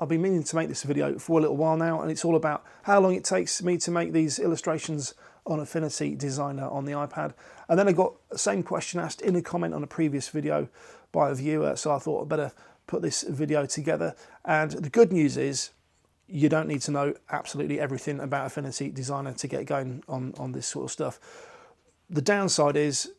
I've been meaning to make this video for a little while now, and it's all about how long it takes me to make these illustrations on Affinity Designer on the iPad. And then I got the same question asked in a comment on a previous video by a viewer, so I thought I'd better put this video together. And the good news is you don't need to know absolutely everything about Affinity Designer to get going on this sort of stuff. The downside is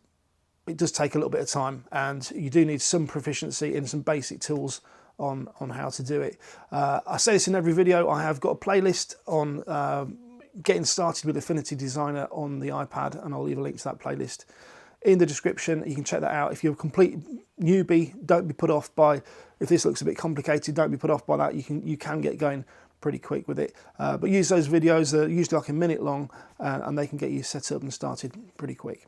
it does take a little bit of time, and you do need some proficiency in some basic tools on how to do it. I say this in every video. I have got a playlist on getting started with Affinity Designer on the iPad, and I'll leave a link to that playlist in the description. You can check that out. If you're a complete newbie, don't be put off by, if this looks a bit complicated, don't be put off by that. You can get going pretty quick with it. But use those videos, they're usually like a minute long, and they can get you set up and started pretty quick.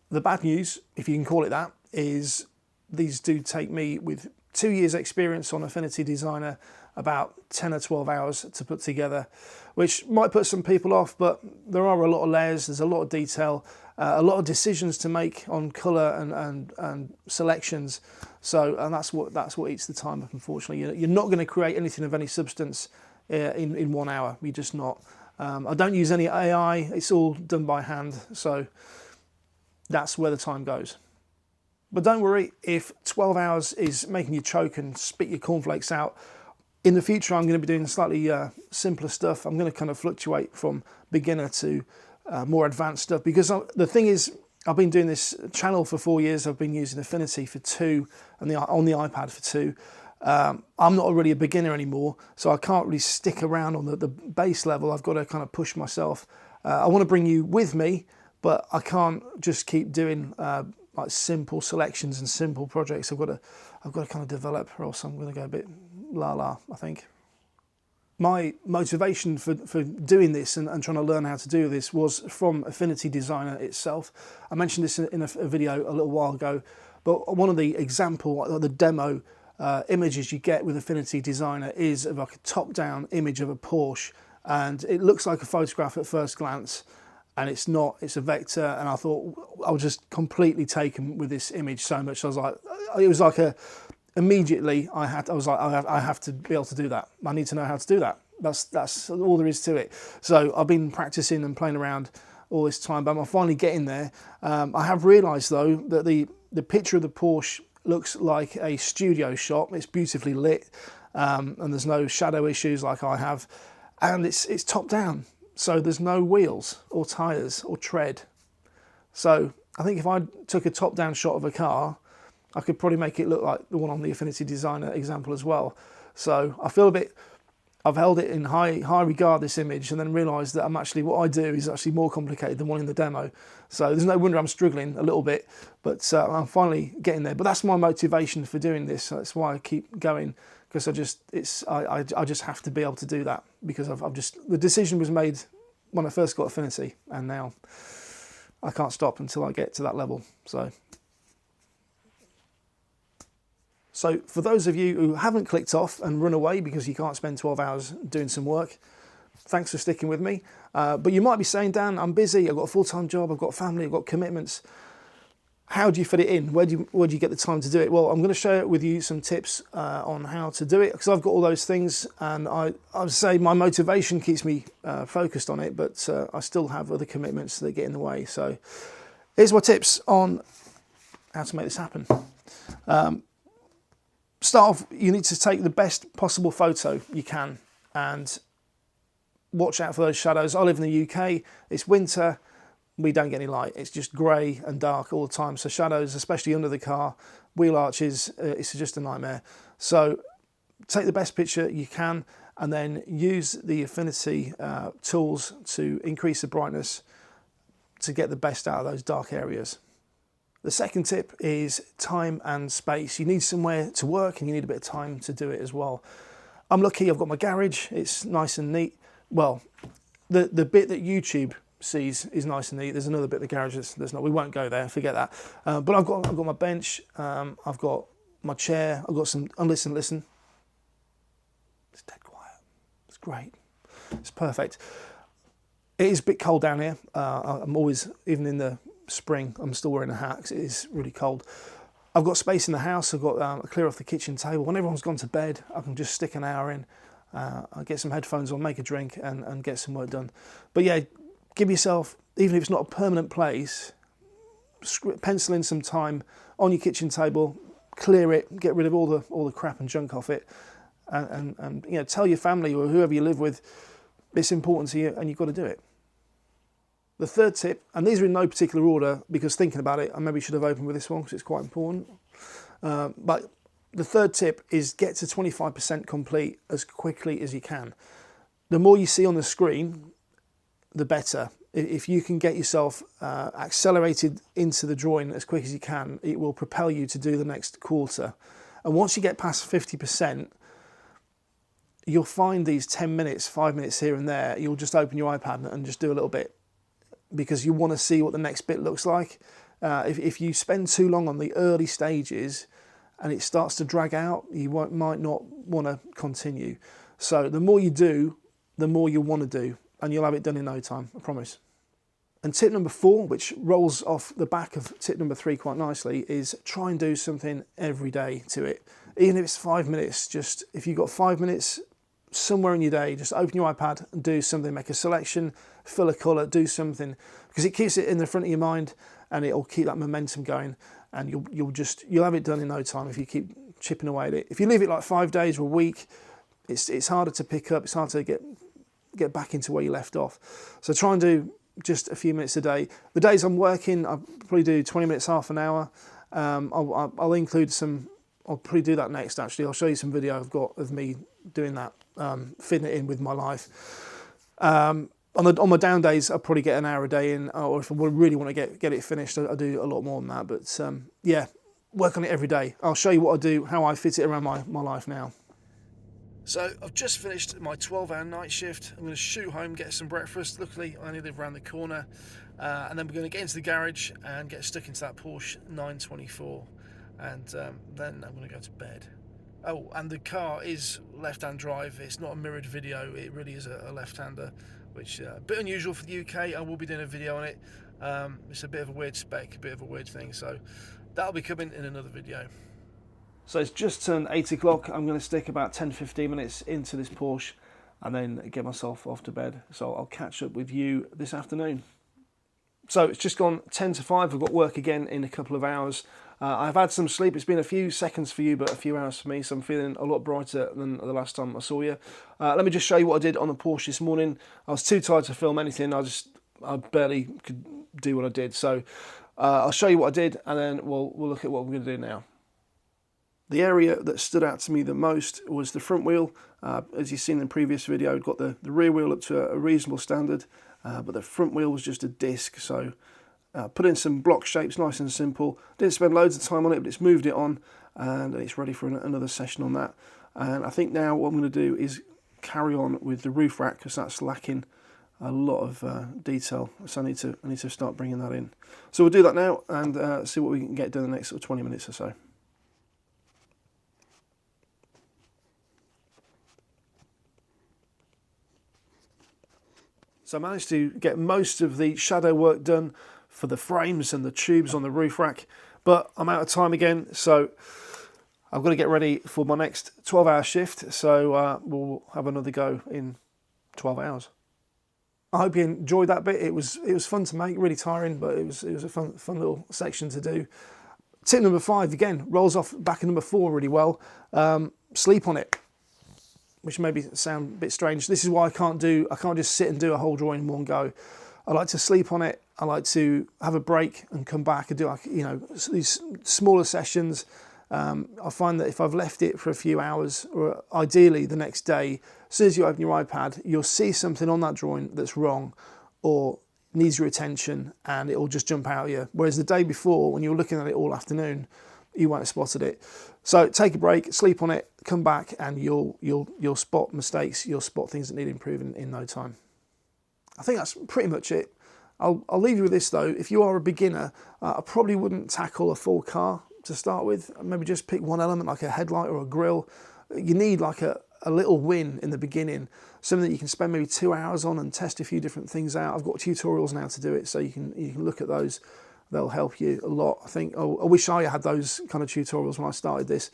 The bad news, if you can call it that, is these do take me, with 2 years experience on Affinity Designer, about 10 or 12 hours to put together, which might put some people off, but there are a lot of layers, there's a lot of detail, a lot of decisions to make on colour and selections. So, and that's what eats the time up, unfortunately. You're not going to create anything of any substance in 1 hour. You're just not. I don't use any AI, it's all done by hand, so that's where the time goes. But don't worry, if 12 hours is making you choke and spit your cornflakes out, in the future I'm going to be doing slightly simpler stuff. I'm going to kind of fluctuate from beginner to more advanced stuff, because the thing is, I've been doing this channel for 4 years. I've been using Affinity for 2 and on the iPad for 2. I'm not really a beginner anymore, so I can't really stick around on the base level. I've got to kind of push myself. I want to bring you with me, but I can't just keep doing like simple selections and simple projects. I've got to kind of develop, or else I'm going to go a bit la-la, I think. My motivation for doing this and trying to learn how to do this was from Affinity Designer itself. I mentioned this in a video a little while ago, but one of the example, the demo images you get with Affinity Designer is of like a top-down image of a Porsche, and it looks like a photograph at first glance, and it's not, it's a vector. And I thought, I was just completely taken with this image so much. I was like, it was like immediately I was like, I have to be able to do that. I need to know how to do that. That's all there is to it. So I've been practicing and playing around all this time, but I'm finally getting there. I have realised though that the picture of the Porsche looks like a studio shot. It's beautifully lit, and there's no shadow issues like I have, and it's top down. So there's no wheels or tyres or tread. So I think if I took a top-down shot of a car, I could probably make it look like the one on the Affinity Designer example as well. So I feel a bit, I've held it in high regard, this image, and then realised that what I do is actually more complicated than one in the demo. So there's no wonder I'm struggling a little bit, but I'm finally getting there. But that's my motivation for doing this. That's why I keep going, because I just have to be able to do that, because the decision was made when I first got Affinity, and now I can't stop until I get to that level. So for those of you who haven't clicked off and run away because you can't spend 12 hours doing some work, thanks for sticking with me. But you might be saying, Dan, I'm busy, I've got a full-time job, I've got family, I've got commitments. How do you fit it in? Where do you get the time to do it? Well, I'm going to share with you some tips on how to do it, because I've got all those things, and I would say my motivation keeps me focused on it, but I still have other commitments that get in the way. So here's my tips on how to make this happen. Start off, you need to take the best possible photo you can, and watch out for those shadows. I live in the UK, it's winter, we don't get any light. It's just grey and dark all the time. So shadows, especially under the car, wheel arches, it's just a nightmare. So take the best picture you can, and then use the Affinity tools to increase the brightness to get the best out of those dark areas. The second tip is time and space. You need somewhere to work, and you need a bit of time to do it as well. I'm lucky, I've got my garage, it's nice and neat. Well, the bit that YouTube sees is nice and neat. There's another bit of the garage that's not. We won't go there, forget that. But I've got my bench, I've got my chair, I've got some, listen. It's dead quiet. It's great. It's perfect. It is a bit cold down here. I'm always, even in the spring, I'm still wearing a hat because it is really cold. I've got space in the house. I've got a clear off the kitchen table. When everyone's gone to bed, I can just stick an hour in. I'll get some headphones on, make a drink, and get some work done. But yeah, give yourself, even if it's not a permanent place, pencil in some time on your kitchen table, clear it, get rid of all the crap and junk off it, and you know, tell your family or whoever you live with it's important to you, and you've got to do it. The third tip, and these are in no particular order because thinking about it, I maybe should have opened with this one because it's quite important. But the third tip is get to 25% complete as quickly as you can. The more you see on the screen, the better. If you can get yourself accelerated into the drawing as quick as you can, it will propel you to do the next quarter. And once you get past 50%, you'll find these 10 minutes, 5 minutes here and there, you'll just open your iPad and just do a little bit, because you want to see what the next bit looks like. If you spend too long on the early stages and it starts to drag out, you might not want to continue. So the more you do, the more you'll want to do, and you'll have it done in no time, I promise. And tip number 4, which rolls off the back of tip number 3 quite nicely, is try and do something every day to it. Even if it's 5 minutes, just if you've got 5 minutes somewhere in your day, just open your iPad and do something, make a selection, fill a colour, do something, because it keeps it in the front of your mind and it'll keep that momentum going, and you'll have it done in no time if you keep chipping away at it. If you leave it like 5 days or a week, it's harder to pick up, it's hard to get back into where you left off. So try and do just a few minutes a day. The days I'm working, I'll probably do 20 minutes, half an hour. I'll include some, I'll probably do that next actually. I'll show you some video I've got of me doing that, fitting it in with my life. On my down days, I'll probably get an hour a day in, or if I really want to get it finished, I'll do a lot more than that. But yeah, work on it every day. I'll show you what I do, how I fit it around my life now. So I've just finished my 12-hour night shift. I'm going to shoot home, get some breakfast. Luckily, I only live around the corner. And then we're going to get into the garage and get stuck into that Porsche 924. And then I'm going to go to bed. Oh, and the car is left-hand drive. It's not a mirrored video. It really is a left-hander, which is a bit unusual for the UK. I will be doing a video on it. It's a bit of a weird spec, a bit of a weird thing. So that'll be coming in another video. So it's just turned 8 o'clock. I'm going to stick about 10-15 minutes into this Porsche and then get myself off to bed. So I'll catch up with you this afternoon. So it's just gone 10 to 5. I've got work again in a couple of hours. I've had some sleep. It's been a few seconds for you, but a few hours for me. So I'm feeling a lot brighter than the last time I saw you. Let me just show you what I did on the Porsche this morning. I was too tired to film anything. I barely could do what I did. So I'll show you what I did, and then we'll look at what we're going to do now. The area that stood out to me the most was the front wheel. As you've seen in the previous video, I've got the rear wheel up to a reasonable standard, but the front wheel was just a disc. So put in some block shapes, nice and simple. Didn't spend loads of time on it, but it's moved it on, and it's ready for another session on that. And I think now what I'm going to do is carry on with the roof rack, because that's lacking a lot of detail. So I need to start bringing that in. So we'll do that now and see what we can get done in the next sort of 20 minutes or so. So I managed to get most of the shadow work done for the frames and the tubes on the roof rack, but I'm out of time again, so I've got to get ready for my next 12-hour shift, so we'll have another go in 12 hours. I hope you enjoyed that bit. It was fun to make, really tiring, but it was a fun little section to do. Tip number 5, again, rolls off back of number 4 really well. Sleep on it, which maybe sound a bit strange. This is why I can't just sit and do a whole drawing in one go. I like to sleep on it. I like to have a break and come back and do, like, you know, these smaller sessions. I find that if I've left it for a few hours, or ideally the next day, as soon as you open your iPad, you'll see something on that drawing that's wrong or needs your attention, and it will just jump out at you. Whereas the day before, when you're looking at it all afternoon, you won't have spotted it. So take a break, sleep on it, come back, and you'll spot mistakes. You'll spot things that need improving in no time. I think that's pretty much it. I'll leave you with this though. If you are a beginner, I probably wouldn't tackle a full car to start with. Maybe just pick one element like a headlight or a grille. You need like a little win in the beginning, something that you can spend maybe 2 hours on and test a few different things out. I've got tutorials now to do it, so you can look at those. they'll help you a lot. I think, I wish I had those kind of tutorials when I started this.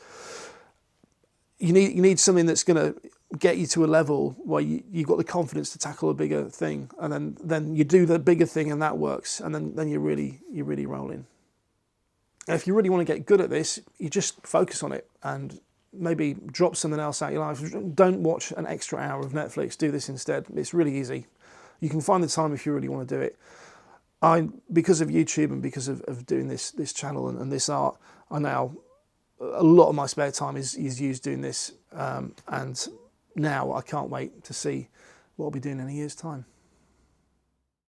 You need something that's going to get you to a level where you've got the confidence to tackle a bigger thing, and then you do the bigger thing and that works, and then you're really rolling. And if you really want to get good at this, you just focus on it and maybe drop something else out of your life. Don't watch an extra hour of Netflix. Do this instead. It's really easy. You can find the time if you really want to do it. Because of YouTube and because of doing this channel and this art, a lot of my spare time is used doing this, and now I can't wait to see what I'll be doing in a year's time.